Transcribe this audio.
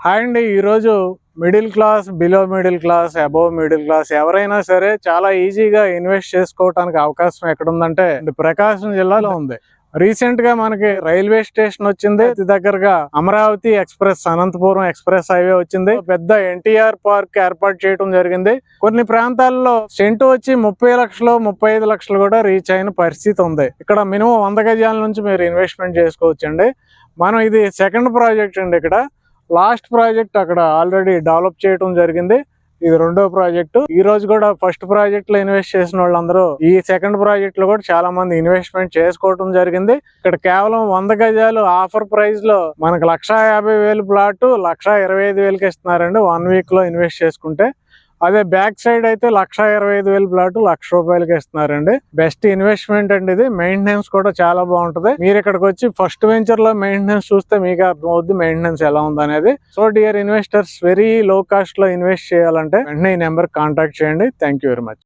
Hi అండి. ఈరోజు middle class, below middle class, above middle class ఎవరైనా సరే చాలా ఈజీగా ఇన్వెస్ట్ చేసుకోవడానికి అవకాశం ఎక్కడుందంటే ప్రకాశం జిల్లాలో ఉంది. రీసెంట్ గా మనకి రైల్వే స్టేషన్ వచ్చింది. అతి దగ్గరగా Amaravati express, Anantapuram express highway వచ్చింది. పెద్ద ఎన్టీఆర్ పార్క్ ఏర్పాటు చేయడం జరిగింది. కొన్ని ప్రాంతాల్లో సెంటు వచ్చి 30 లక్షలు, 35 లక్షలు కూడా రీచ్ అయిన పరిస్థితి ఉంది. ఇక్కడ మినిమం 100 గజాల నుంచి మీరు ఇన్వెస్ట్మెంట్ చేసుకోవచ్చండి. మనం ఇది సెకండ్ ప్రాజెక్ట్ అండి. ఇక్కడ లాస్ట్ ప్రాజెక్ట్ అక్కడ ఆల్రెడీ డెవలప్ చేయడం జరిగింది. ఇది రెండో ప్రాజెక్టు. ఈ రోజు కూడా ఫస్ట్ ప్రాజెక్ట్ లో ఇన్వెస్ట్ చేసిన వాళ్ళందరూ ఈ సెకండ్ ప్రాజెక్ట్ లో కూడా చాలా మంది ఇన్వెస్ట్మెంట్ చేసుకోవడం జరిగింది. ఇక్కడ కేవలం 100 గజాలు ఆఫర్ ప్రైస్ లో మనకు 1,50,000 ప్లాట్ 1,25,000కి ఇస్తున్నారండి 1 వీక్ లో ఇన్వెస్ట్ చేసుకుంటే. అదే బ్యాక్ సైడ్ అయితే 1,25,000 ప్లాట్ ₹1,00,000కి ఇస్తున్నారండి. బెస్ట్ ఇన్వెస్ట్మెంట్ అండి ఇది. మెయింటెనెన్స్ కూడా చాలా బాగుంటది. మీరు ఇక్కడికి వచ్చి ఫస్ట్ వెంచర్ లో మెయింటెనెన్స్ చూస్తే మీకు అర్థమవుద్ది మెయింటెనెన్స్ ఎలా ఉంది అనేది. So dear investors, very low cost లో ఇన్వెస్ట్ చేయాలంటే వెంటనే ఈ నెంబర్ కాంటాక్ట్ చేయండి. Thank you very much.